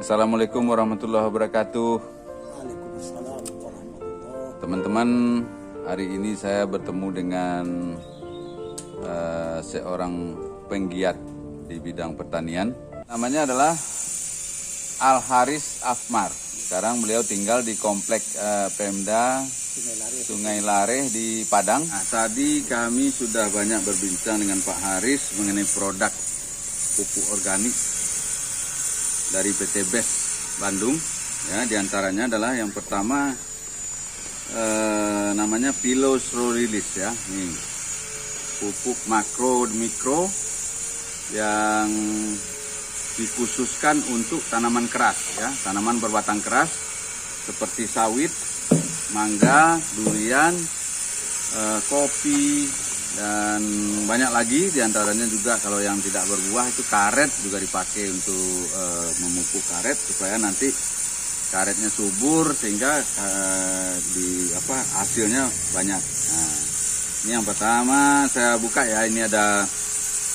Assalamualaikum warahmatullahi wabarakatuh. Waalaikumsalam warahmatullahi. Teman-teman, hari ini saya bertemu dengan seorang penggiat di bidang pertanian. Namanya adalah Al Haris Afmar. Sekarang beliau tinggal di komplek Pemda Sungai Lareh di Padang. Nah, tadi kami sudah banyak berbincang dengan Pak Haris mengenai produk pupuk organik dari PT BES Bandung. Ya, diantaranya adalah yang pertama namanya Pilos Rolilis ya. Nih, pupuk makro mikro yang dikhususkan untuk tanaman keras ya, tanaman berbatang keras seperti sawit, mangga, durian, kopi, dan banyak lagi. Diantaranya juga kalau yang tidak berbuah itu karet juga dipakai untuk memupuk karet supaya nanti karetnya subur sehingga hasilnya banyak. Nah, ini yang pertama saya buka ya. Ini ada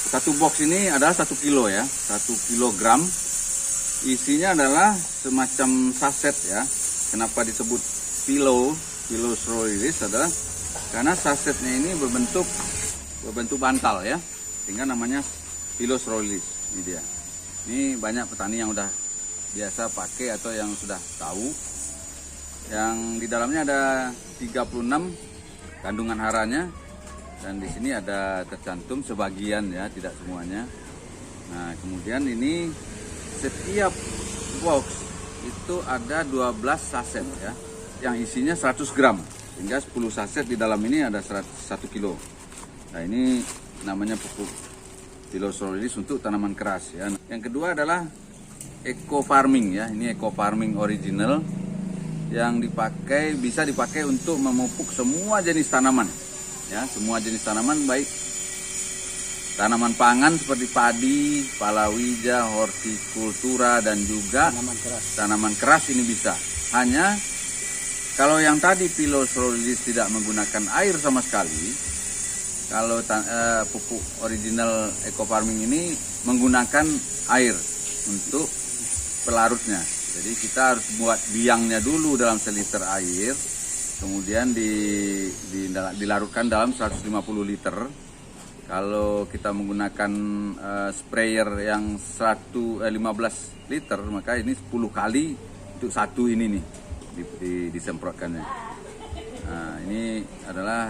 satu box, ini adalah 1 kilo ya, 1 kilogram. Isinya adalah semacam saset ya. Kenapa disebut Pilos Rolilis adalah karena sasetnya ini berbentuk bantal ya, sehingga namanya Pilos Rolilis. Ini dia. Ini banyak petani yang udah biasa pakai atau yang sudah tahu. Yang di dalamnya ada 36 kandungan haranya, dan di sini ada tercantum sebagian ya, tidak semuanya. Nah, kemudian ini setiap box itu ada 12 saset ya, yang isinya 100 gram. Sehingga 10 saset di dalam ini ada 1 kilo. Nah, ini namanya pupuk Pilos Rolilis untuk tanaman keras ya. Yang kedua adalah eco farming ya. Ini eco farming original yang bisa dipakai untuk memupuk semua jenis tanaman ya, semua jenis tanaman, baik tanaman pangan seperti padi, palawija, hortikultura, dan juga tanaman keras ini bisa. Hanya kalau yang tadi Pilos Rolilis tidak menggunakan air sama sekali, kalau pupuk original eco farming ini menggunakan air untuk pelarutnya. Jadi kita harus buat biangnya dulu dalam seliter air, kemudian dilarutkan dalam 150 liter. Kalau kita menggunakan sprayer yang 15 liter, maka ini 10 kali untuk satu ini nih disemprotkannya. Nah, ini adalah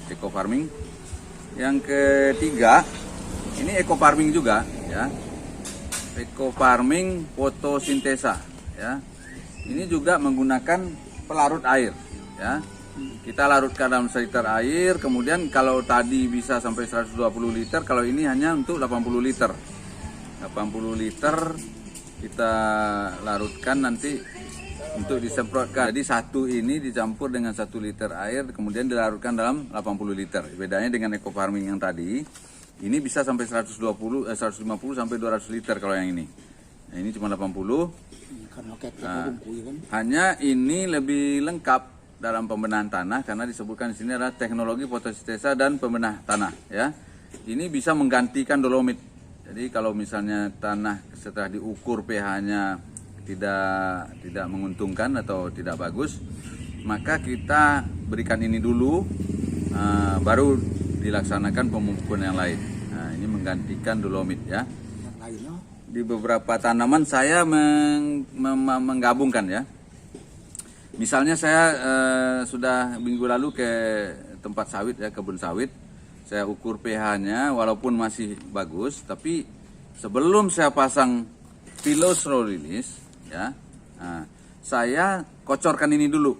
eco farming. Yang ketiga, ini eco farming juga ya. Eco farming fotosintesa ya. Ini juga menggunakan pelarut air ya. Kita larutkan dalam seliter air, kemudian kalau tadi bisa sampai 120 liter, kalau ini hanya untuk 80 liter. 80 liter kita larutkan nanti untuk disemprotkan. Jadi satu ini dicampur dengan 1 liter air, kemudian dilarutkan dalam 80 liter. Bedanya dengan eco farming yang tadi, ini bisa sampai 150 sampai 200 liter kalau yang ini. Nah, ini cuma 80. Hanya ini lebih lengkap dalam pembenahan tanah karena disebutkan di sini adalah teknologi fotosintesa dan pembenah tanah ya. Ini bisa menggantikan dolomit. Jadi kalau misalnya tanah setelah diukur pH-nya tidak menguntungkan atau tidak bagus, maka kita berikan ini dulu, baru dilaksanakan pemupukan yang lain. Nah, ini menggantikan dolomit ya. Di beberapa tanaman saya menggabungkan ya. Misalnya saya sudah minggu lalu ke tempat sawit ya, kebun sawit. Saya ukur pH-nya walaupun masih bagus, tapi sebelum saya pasang Pilos Rolilis ya, nah, saya kocorkan ini dulu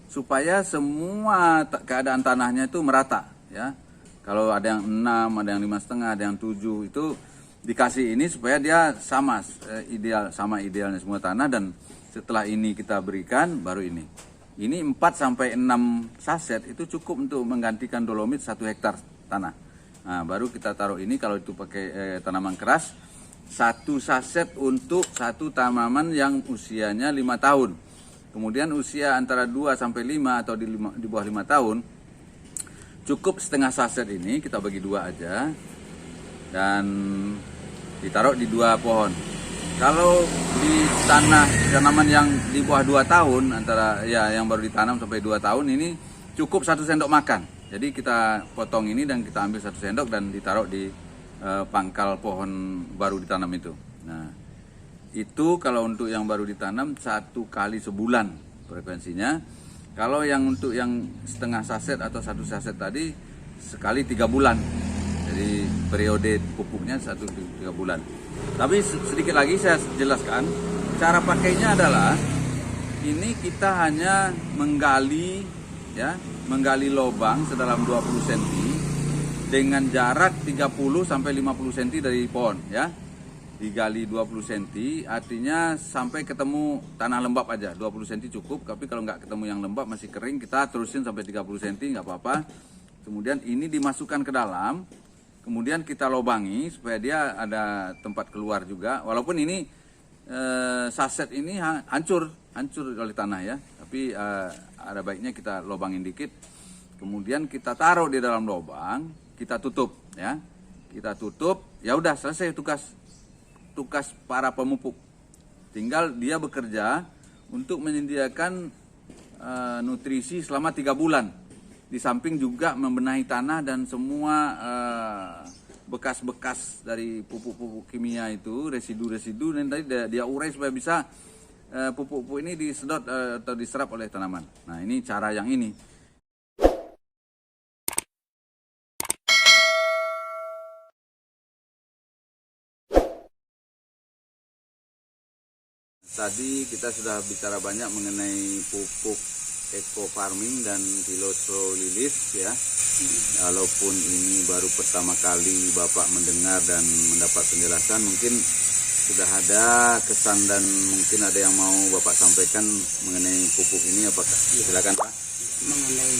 supaya semua keadaan tanahnya itu merata ya. Kalau ada yang 6, ada yang 5,5, ada yang 7, itu dikasih ini supaya dia sama idealnya semua tanah. Dan setelah ini kita berikan baru ini 4-6 saset itu cukup untuk menggantikan dolomit 1 hektar tanah. Nah, baru kita taruh ini kalau itu pakai tanaman keras, 1 saset untuk 1 tanaman yang usianya 5 tahun. Kemudian usia antara 2 sampai 5 atau di bawah 5 tahun, cukup setengah saset ini kita bagi 2 aja dan ditaruh di 2 pohon. Kalau di tanah tanaman yang di bawah 2 tahun, antara ya yang baru ditanam sampai 2 tahun ini cukup 1 sendok makan. Jadi kita potong ini dan kita ambil 1 sendok dan ditaruh di pangkal pohon baru ditanam itu. Nah, itu kalau untuk yang baru ditanam 1 kali sebulan frekuensinya. Kalau yang untuk yang setengah saset atau 1 saset tadi sekali 3 bulan. Jadi periode pupuknya 3 bulan. Tapi sedikit lagi saya jelaskan, cara pakainya adalah ini kita hanya menggali lubang sedalam 20 cm dengan jarak 30 sampai 50 cm dari pohon ya. Digali 20 cm artinya sampai ketemu tanah lembab aja. 20 cm cukup, tapi kalau nggak ketemu yang lembab masih kering kita terusin sampai 30 cm nggak apa-apa. Kemudian ini dimasukkan ke dalam. Kemudian kita lobangi supaya dia ada tempat keluar juga. Walaupun ini saset ini hancur oleh tanah ya. Tapi ada baiknya kita lobangin dikit. Kemudian kita taruh di dalam lubang, kita tutup ya. Kita tutup, ya udah selesai tugas para pemupuk. Tinggal dia bekerja untuk menyediakan nutrisi selama 3 bulan. Di samping juga membenahi tanah dan semua bekas-bekas dari pupuk-pupuk kimia itu, residu-residu, dan tadi dia urai supaya bisa pupuk-pupuk ini disedot atau diserap oleh tanaman. Nah, ini cara yang ini. Tadi kita sudah bicara banyak mengenai pupuk eco farming dan filosolilis ya. Walaupun ini baru pertama kali Bapak mendengar dan mendapat penjelasan, mungkin sudah ada kesan dan mungkin ada yang mau Bapak sampaikan mengenai pupuk ini, apakah? Silakan Pak. Mengenai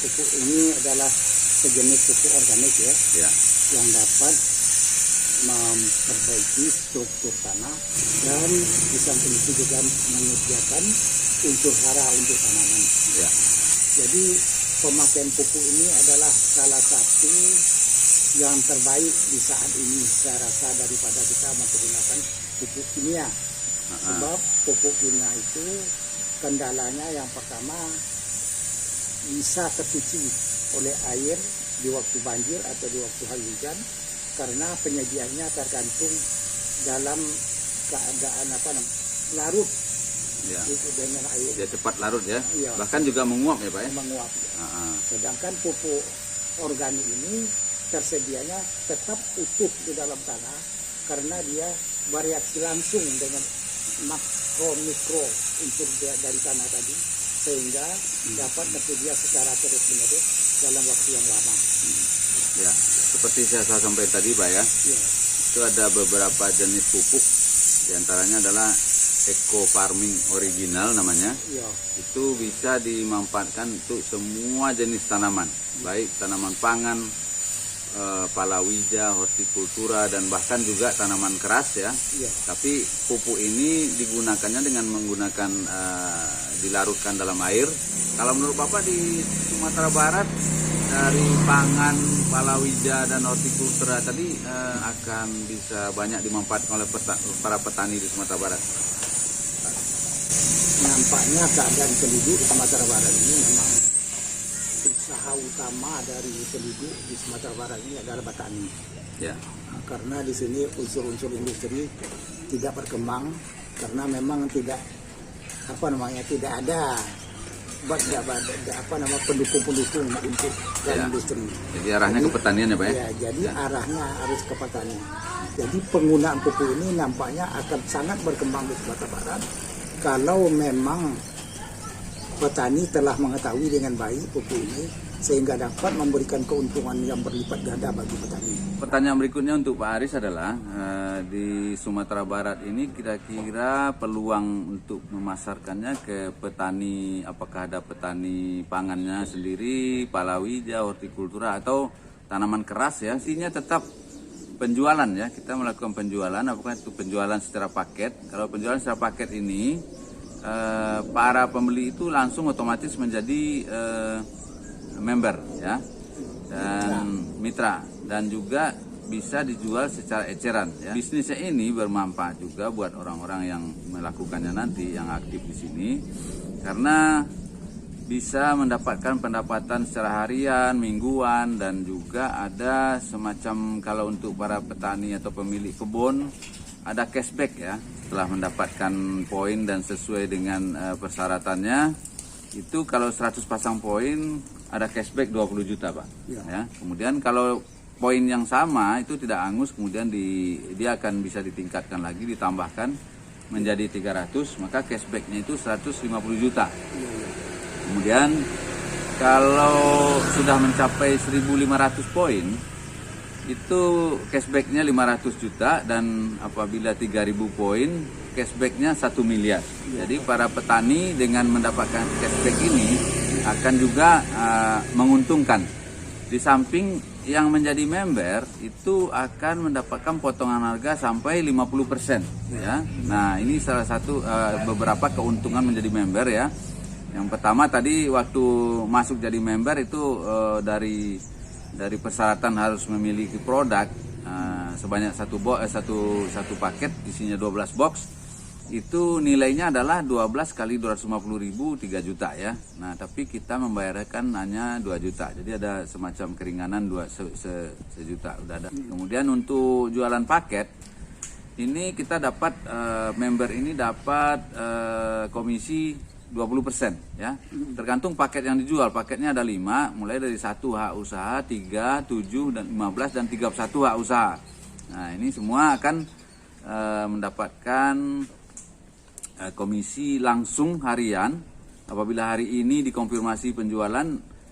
pupuk ini adalah sejenis pupuk organik ya, yang dapat memperbaiki struktur tanah dan di samping itu juga menyediakan unsur hara untuk tanaman. Ya. Jadi pemakaian pupuk ini adalah salah satu yang terbaik di saat ini saya rasa daripada kita menggunakan pupuk kimia. Sebab pupuk kimia itu kendalanya yang pertama bisa tercuci oleh air di waktu banjir atau di waktu hari hujan, karena penyediaannya tergantung dalam keadaan larut dengan air. Dia cepat larut ya. Iya. Bahkan juga menguap ya Pak ya. Menguap. Sedangkan pupuk organik ini tersedianya tetap utuh di dalam tanah karena dia bereaksi langsung dengan makro mikro unsur dari tanah tadi, sehingga dapat tersedia secara terus-menerus dalam waktu yang lama. Ya, seperti saya sampaikan tadi Pak ya. Itu ada beberapa jenis pupuk, diantaranya adalah eco farming original namanya. Itu bisa dimanfaatkan untuk semua jenis tanaman, baik tanaman pangan, palawija, hortikultura, dan bahkan juga tanaman keras ya. Tapi pupuk ini digunakannya dengan menggunakan dilarutkan dalam air. Kalau menurut Bapak di Sumatera Barat dari pangan, palawija, dan hortikultura tadi akan bisa banyak dimanfaatkan oleh para petani di Sumatera Barat. Nampaknya keadaan penduduk di Sumatera Barat ini memang usaha utama dari penduduk di Sumatera Barat ini adalah petani. Ya. Karena di sini unsur-unsur industri tidak berkembang karena memang tidak ada pendukung-pendukung untuk industri. Jadi arahnya ke pertanian ya Pak ya? Ya, jadi arahnya harus ke petani. Jadi penggunaan pupuk ini nampaknya akan sangat berkembang di Sumatera Barat kalau memang petani telah mengetahui dengan baik pupuk ini sehingga dapat memberikan keuntungan yang berlipat ganda bagi petani. Pertanyaan berikutnya untuk Pak Aris adalah di Sumatera Barat ini kira-kira peluang untuk memasarkannya ke petani, apakah ada petani pangannya sendiri, palawija, hortikultura, atau tanaman keras ya? Intinya tetap penjualan ya, kita melakukan penjualan, apakah itu penjualan secara paket. Kalau penjualan secara paket ini para pembeli itu langsung otomatis menjadi member ya, dan mitra, dan juga bisa dijual secara eceran ya. Bisnisnya ini bermanfaat juga buat orang-orang yang melakukannya nanti, yang aktif di sini, karena bisa mendapatkan pendapatan secara harian, mingguan, dan juga ada semacam kalau untuk para petani atau pemilik kebun ada cashback ya. Setelah mendapatkan poin dan sesuai dengan persyaratannya, itu kalau 100 pasang poin ada cashback 20 juta Pak. Ya. Kemudian kalau poin yang sama itu tidak angus, kemudian dia akan bisa ditingkatkan lagi, ditambahkan menjadi 300, maka cashbacknya itu 150 juta. Kemudian kalau sudah mencapai 1.500 poin itu cashbacknya 500 juta, dan apabila 3.000 poin cashbacknya 1 miliar. Jadi para petani dengan mendapatkan cashback ini akan juga menguntungkan. Di samping yang menjadi member itu akan mendapatkan potongan harga sampai 50% ya. Nah, ini salah satu beberapa keuntungan menjadi member ya. Yang pertama tadi waktu masuk jadi member itu dari persyaratan harus memiliki produk sebanyak satu paket isinya 12 box. Itu nilainya adalah 12 kali 250.000 3 juta ya. Nah, tapi kita membayarkan hanya 2 juta. Jadi ada semacam keringanan sejuta udah ada. Kemudian untuk jualan paket ini kita dapat member ini dapat komisi 20% ya. Tergantung paket yang dijual. Paketnya ada 5, mulai dari 1 hak usaha, 3, 7 dan 15 dan 31 hak usaha. Nah, ini semua akan mendapatkan komisi langsung harian. Apabila hari ini dikonfirmasi penjualan,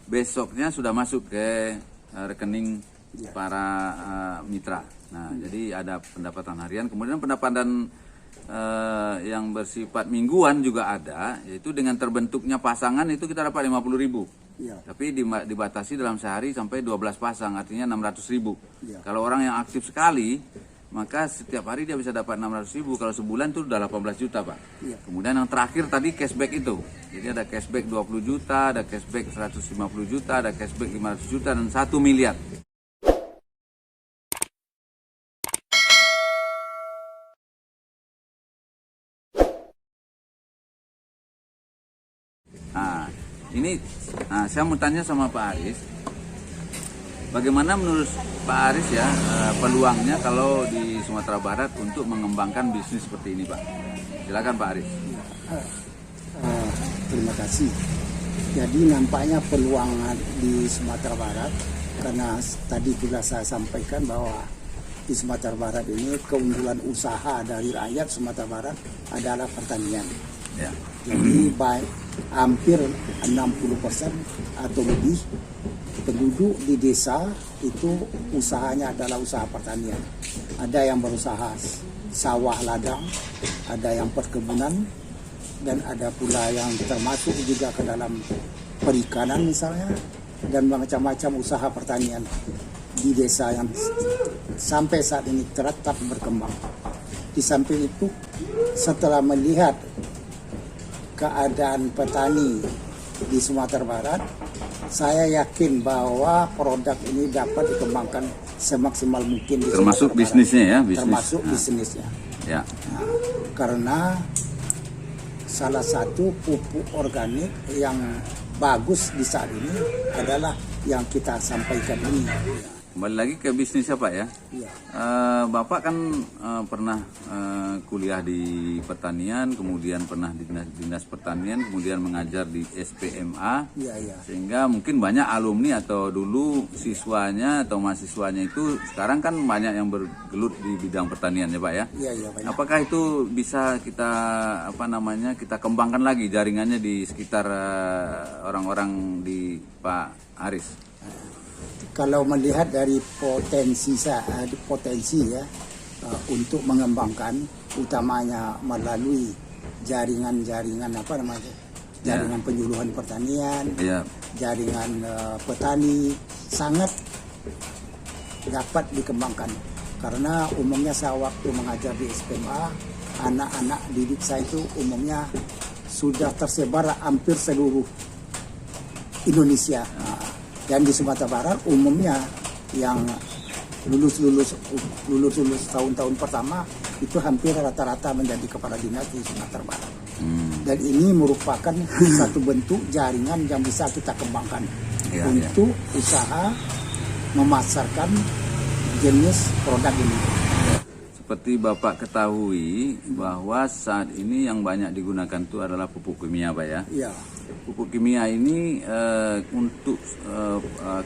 besoknya sudah masuk ke rekening para mitra. Nah, jadi ada pendapatan harian. Kemudian pendapatan yang bersifat mingguan juga ada, yaitu dengan terbentuknya pasangan itu kita dapat 50.000. Tapi dibatasi dalam sehari sampai 12 pasang, artinya 600.000. Kalau orang yang aktif sekali, maka setiap hari dia bisa dapat 600.000. Kalau sebulan itu udah 18 juta Pak. Kemudian yang terakhir tadi cashback itu, jadi ada cashback 20 juta, ada cashback 150 juta, ada cashback 500 juta dan 1 miliar. Nah, ini saya mau tanya sama Pak Aris, bagaimana menurut Pak Aris ya peluangnya kalau di Sumatera Barat untuk mengembangkan bisnis seperti ini Pak? Silakan Pak Aris. Terima kasih. Jadi nampaknya peluang di Sumatera Barat, karena tadi juga saya sampaikan bahwa di Sumatera Barat ini keunggulan usaha dari rakyat Sumatera Barat adalah pertanian. Ya. Jadi hampir 60% atau lebih penduduk di desa itu usahanya adalah usaha pertanian. Ada yang berusaha sawah ladang, ada yang perkebunan, dan ada pula yang termasuk juga ke dalam perikanan misalnya, dan macam-macam usaha pertanian di desa yang sampai saat ini tetap berkembang. Di samping itu, setelah melihat keadaan petani di Sumatera Barat, saya yakin bahwa produk ini dapat dikembangkan semaksimal mungkin di termasuk bisnisnya ya, termasuk bisnisnya. Ya. Nah, karena salah satu pupuk organik yang bagus di saat ini adalah yang kita sampaikan ini. Kembali lagi ke bisnisnya Pak ya. Iya. Bapak kan pernah kuliah di pertanian, kemudian pernah di dinas pertanian, kemudian mengajar di SPMA. Iya. Sehingga mungkin banyak alumni atau dulu siswanya atau mahasiswanya itu sekarang kan banyak yang bergelut di bidang pertanian ya Pak ya. Iya banyak. Apakah itu bisa kita kita kembangkan lagi jaringannya di sekitar orang-orang di Pak Aris? Kalau melihat dari potensi ya untuk mengembangkan, utamanya melalui jaringan jaringan penyuluhan pertanian, jaringan petani, sangat dapat dikembangkan. Karena umumnya saya waktu mengajar di SPMA, anak-anak didik saya itu umumnya sudah tersebar hampir seluruh Indonesia. Dan di Sumatera Barat umumnya yang lulus tahun-tahun pertama itu hampir rata-rata menjadi kepala dinas di Sumatera Barat. Dan ini merupakan satu bentuk jaringan yang bisa kita kembangkan untuk usaha memasarkan jenis produk ini. Seperti Bapak ketahui bahwa saat ini yang banyak digunakan itu adalah pupuk kimia, Pak ya. Iya. Pupuk kimia ini untuk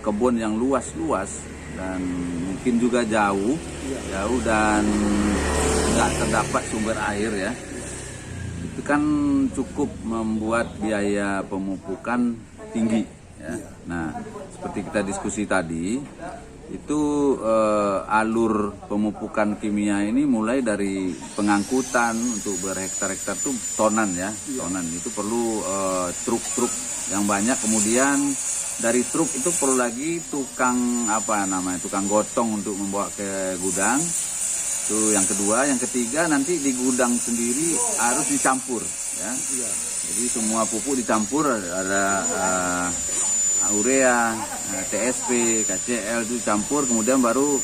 kebun yang luas-luas dan mungkin juga jauh dan nggak terdapat sumber air ya. Itu kan cukup membuat biaya pemupukan tinggi ya. Nah, seperti kita diskusi tadi, itu alur pemupukan kimia ini mulai dari pengangkutan untuk berhektar-hektar itu tonan ya, tonan itu perlu truk-truk yang banyak, kemudian dari truk itu perlu lagi tukang tukang gotong untuk membawa ke gudang. Itu yang kedua, yang ketiga nanti di gudang sendiri harus dicampur ya. Jadi semua pupuk dicampur, ada urea, TSP, KCL itu campur, kemudian baru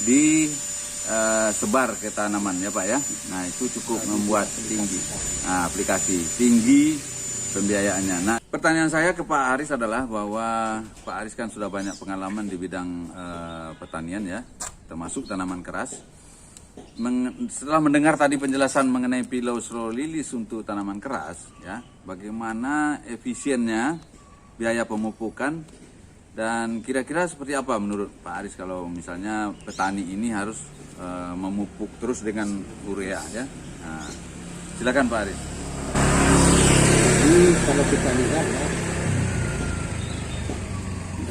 disebar ke tanaman ya Pak ya. Nah itu cukup membuat tinggi aplikasi tinggi pembiayaannya. Nah pertanyaan saya ke Pak Aris adalah bahwa Pak Aris kan sudah banyak pengalaman di bidang pertanian ya, termasuk tanaman keras. Setelah mendengar tadi penjelasan mengenai Pileus rolilis untuk tanaman keras ya, bagaimana efisiennya biaya pemupukan dan kira-kira seperti apa menurut Pak Aris kalau misalnya petani ini harus memupuk terus dengan urea ya. Nah, silakan Pak Aris. Jadi kalau kita lihat ya,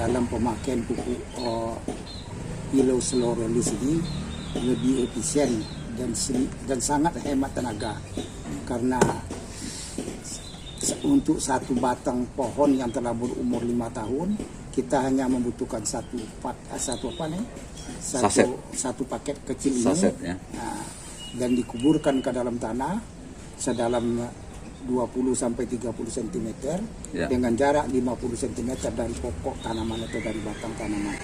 dalam pemakaian pupuk Pileus rolilis ini lebih efisien dan sangat hemat tenaga, karena untuk satu batang pohon yang telah berumur 5 tahun kita hanya membutuhkan satu paket kecil ini saset, ya. Dan dikuburkan ke dalam tanah sedalam 20-30 cm dengan jarak 50 cm dari pokok tanaman atau dari batang tanaman.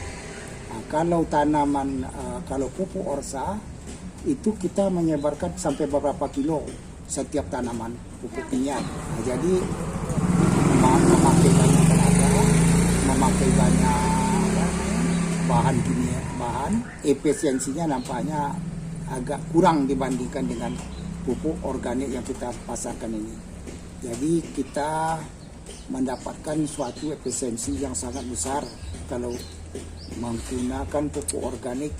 Kalau pupuk orsa itu kita menyebarkan sampai beberapa kilo setiap tanaman pupuk kimia. Jadi memakai banyak tenaga, memakai banyak bahan kimia, efisiensinya nampaknya agak kurang dibandingkan dengan pupuk organik yang kita pasarkan ini. Jadi kita mendapatkan suatu efisiensi yang sangat besar kalau menggunakan pupuk organik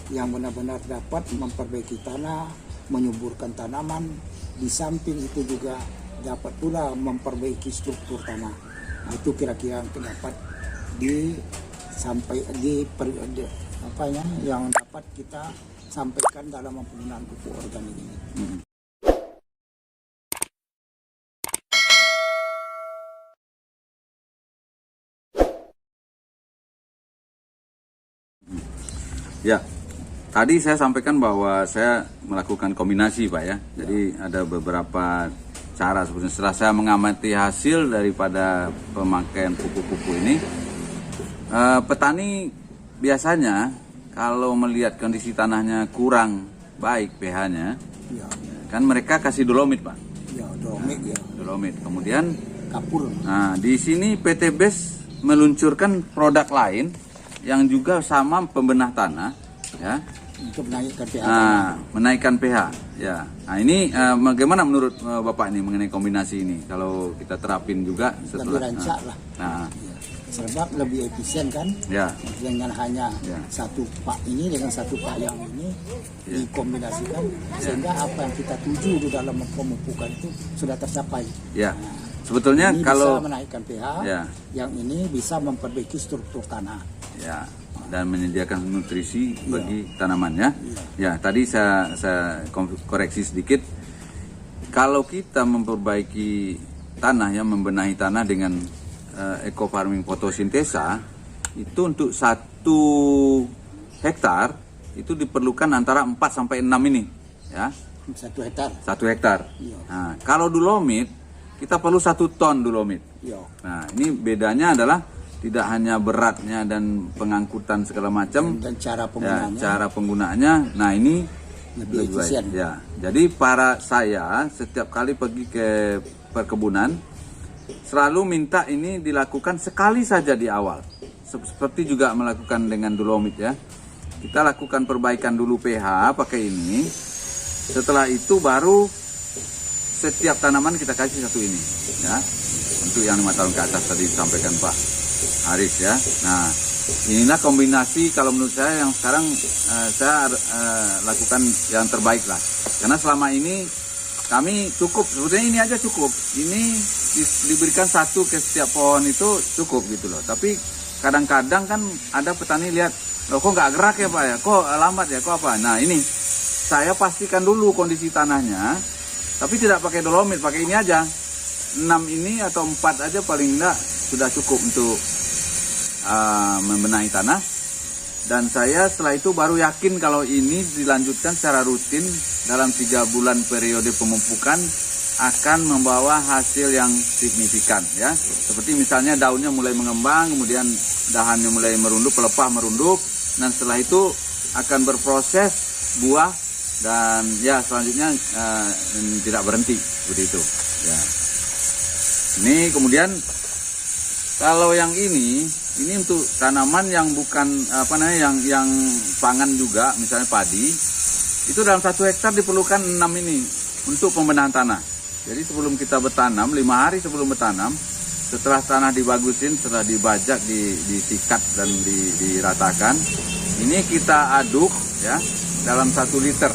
yang benar-benar dapat memperbaiki tanah, menyuburkan tanaman, di samping itu juga dapat pula memperbaiki struktur tanah. Itu kira-kira yang dapat yang dapat kita sampaikan dalam penggunaan pupuk organik ini. Ya, tadi saya sampaikan bahwa saya melakukan kombinasi Pak ya. Jadi ada beberapa cara sebenarnya. Setelah saya mengamati hasil daripada pemakaian pupuk-pupuk ini, petani biasanya kalau melihat kondisi tanahnya kurang baik pH-nya, kan mereka kasih dolomit Pak. Ya, dolomit ya. Dolomit. Kemudian kapur. Nah, di sini PT BES meluncurkan produk lain yang juga sama pembenah tanah ya, untuk menaikkan pH. Menaikkan pH ya. Nah ini bagaimana menurut Bapak ini mengenai kombinasi ini kalau kita terapin juga setelah lebih rancak lah. Sebab lebih efisien kan ya, dengan hanya satu pak ini dengan satu pak yang ini dikombinasikan sehingga apa yang kita tuju di dalam pemupukan itu sudah tercapai ya. Sebetulnya ini kalau bisa menaikkan pH yang ini bisa memperbaiki struktur tanah ya, dan menyediakan nutrisi bagi tanamannya. Ya, tadi saya koreksi sedikit. Kalau kita memperbaiki tanah ya, membenahi tanah dengan eco farming fotosintesa, itu untuk 1 hektar itu diperlukan antara 4 sampai 6 ini ya. 1 hektar. 1 hektar. Nah, kalau dolomit kita perlu 1 ton dolomit. Nah, ini bedanya adalah tidak hanya beratnya dan pengangkutan segala macam, dan cara ya, penggunaannya cara penggunaannya. Nah ini lebih baik. efisien. Ya, jadi para saya setiap kali pergi ke perkebunan selalu minta ini dilakukan sekali saja di awal. Seperti juga melakukan dengan dolomit ya. Kita lakukan perbaikan dulu pH pakai ini. Setelah itu baru setiap tanaman kita kasih satu ini ya. Untuk yang 5 tahun ke atas tadi disampaikan Pak Haris ya. Nah, inilah kombinasi kalau menurut saya yang sekarang saya lakukan yang terbaik lah. Karena selama ini kami cukup, sebetulnya ini aja cukup. Ini diberikan satu ke setiap pohon itu cukup gitu loh. Tapi kadang-kadang kan ada petani lihat, loh kok nggak gerak ya Pak ya, kok lambat ya, kok apa. Nah ini saya pastikan dulu kondisi tanahnya, tapi tidak pakai dolomit, pakai ini aja. 6 ini atau 4 aja paling enggak sudah cukup untuk membenahi tanah. Dan saya setelah itu baru yakin kalau ini dilanjutkan secara rutin dalam 3 bulan periode pemupukan akan membawa hasil yang signifikan ya. Seperti misalnya daunnya mulai mengembang, kemudian dahannya mulai merunduk, pelepah merunduk, dan setelah itu akan berproses buah dan ya selanjutnya tidak berhenti seperti itu ya. Ini kemudian kalau yang ini untuk tanaman yang bukan apa namanya yang pangan juga, misalnya padi, itu dalam 1 hektar diperlukan 6 ini untuk pembenahan tanah. Jadi sebelum kita bertanam, 5 hari sebelum bertanam, setelah tanah dibagusin, setelah dibajak, disikat dan diratakan, ini kita aduk ya dalam 1 liter.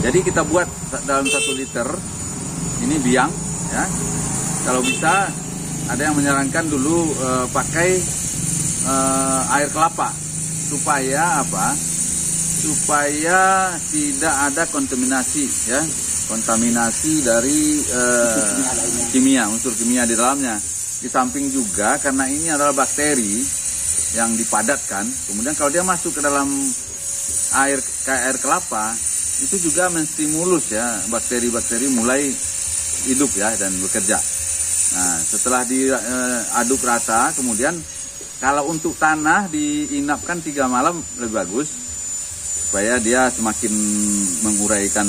Jadi kita buat dalam 1 liter ini biang ya. Kalau bisa ada yang menyarankan dulu pakai air kelapa supaya apa? Supaya tidak ada kontaminasi ya, kontaminasi dari kimia, unsur kimia di dalamnya. Di samping juga karena ini adalah bakteri yang dipadatkan, kemudian kalau dia masuk ke dalam air kelapa itu juga menstimulus ya bakteri-bakteri mulai hidup ya dan bekerja. Nah, setelah diaduk rata, kemudian kalau untuk tanah diinapkan 3 malam lebih bagus supaya dia semakin menguraikan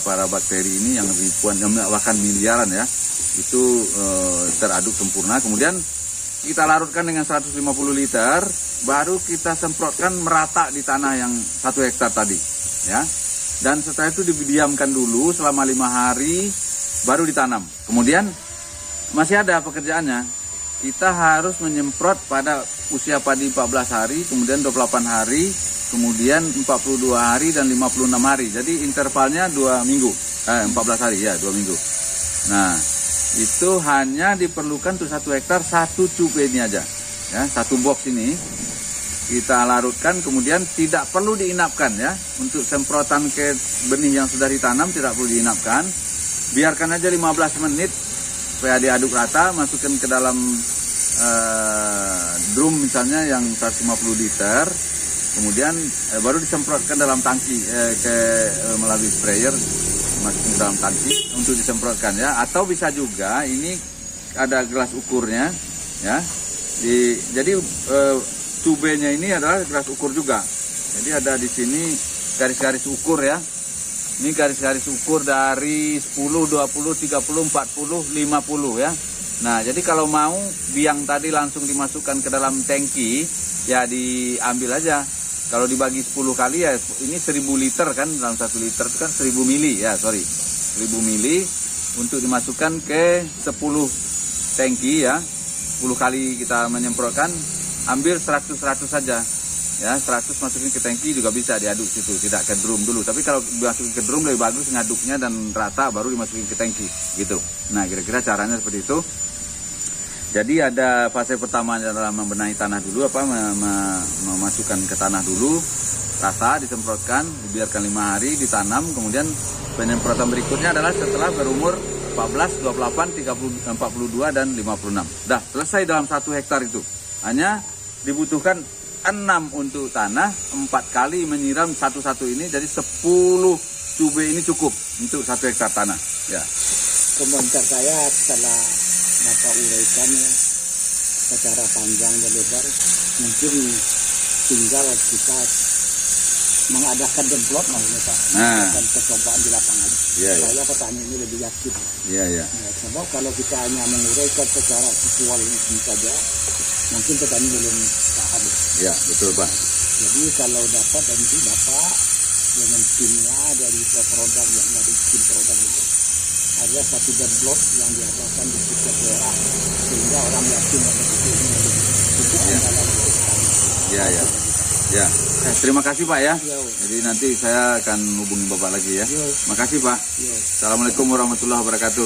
para bakteri ini yang ribuan, bahkan miliaran ya, itu teraduk sempurna. Kemudian kita larutkan dengan 150 liter, baru kita semprotkan merata di tanah yang 1 hektar tadi ya. Dan setelah itu didiamkan dulu selama 5 hari baru ditanam. Kemudian masih ada pekerjaannya. Kita harus menyemprot pada usia padi 14 hari, kemudian 28 hari, kemudian 42 hari dan 56 hari. Jadi intervalnya 2 minggu. 14 hari ya, 2 minggu. Nah, itu hanya diperlukan untuk 1 hektar 1 cube ini aja. Ya, 1 box ini kita larutkan, kemudian tidak perlu diinapkan ya. Untuk semprotan ke benih yang sudah ditanam tidak perlu diinapkan. Biarkan aja 15 menit supaya diaduk rata, masukkan ke dalam drum misalnya yang 150 liter, kemudian baru disemprotkan dalam tangki melalui sprayer, masukin ke dalam tangki untuk disemprotkan ya. Atau bisa juga ini ada gelas ukurnya ya. Jadi tubenya ini adalah gelas ukur juga. Jadi ada di sini garis-garis ukur ya. Ini garis-garis ukur dari 10, 20, 30, 40, 50 ya. Nah, jadi kalau mau biang tadi langsung dimasukkan ke dalam tangki, ya diambil aja. Kalau dibagi 10 kali ya, ini 1000 liter kan, dalam 1 liter itu kan 1000 mili ya, 1000 mili untuk dimasukkan ke 10 tangki ya. 10 kali kita menyemprotkan, ambil 100 saja. Ya, 100 masukin ke tangki juga bisa diaduk situ, tidak ke drum dulu. Tapi kalau dimasukin ke drum lebih bagus ngaduknya dan rata baru dimasukin ke tangki gitu. Nah, kira-kira caranya seperti itu. Jadi ada fase pertama adalah membenahi tanah dulu, memasukkan ke tanah dulu, rata disemprotkan, dibiarkan 5 hari, ditanam, kemudian penyemprotan berikutnya adalah setelah berumur 14, 28, 30, 42 dan 56. Dah selesai dalam 1 hektar itu. Hanya dibutuhkan 6 untuk tanah, 4 kali menyiram satu-satu ini, jadi 10 cube ini cukup untuk 1 hektar tanah. Ya. Komentar saya setelah Bapak uraikan secara panjang dan lebar. Mungkin tinggal kita mengadakan demplot maksudnya Pak, mengadakan percobaan di lapangan. Supaya petani ini lebih yakin. Ya, sebab kalau kita hanya menguraikan secara visual ini saja, mungkin petani belum paham. Ya, betul Pak. Jadi kalau dapat nanti Bapak dengan timnya dari produk yang dari tim produk itu ada satu demplot yang diadakan di setiap daerah sehingga orang yakin bahwa itu andalan petani. Ya. Terima kasih Pak ya. Jadi nanti saya akan hubungi Bapak lagi ya. Makasih Pak. Assalamualaikum warahmatullahi wabarakatuh.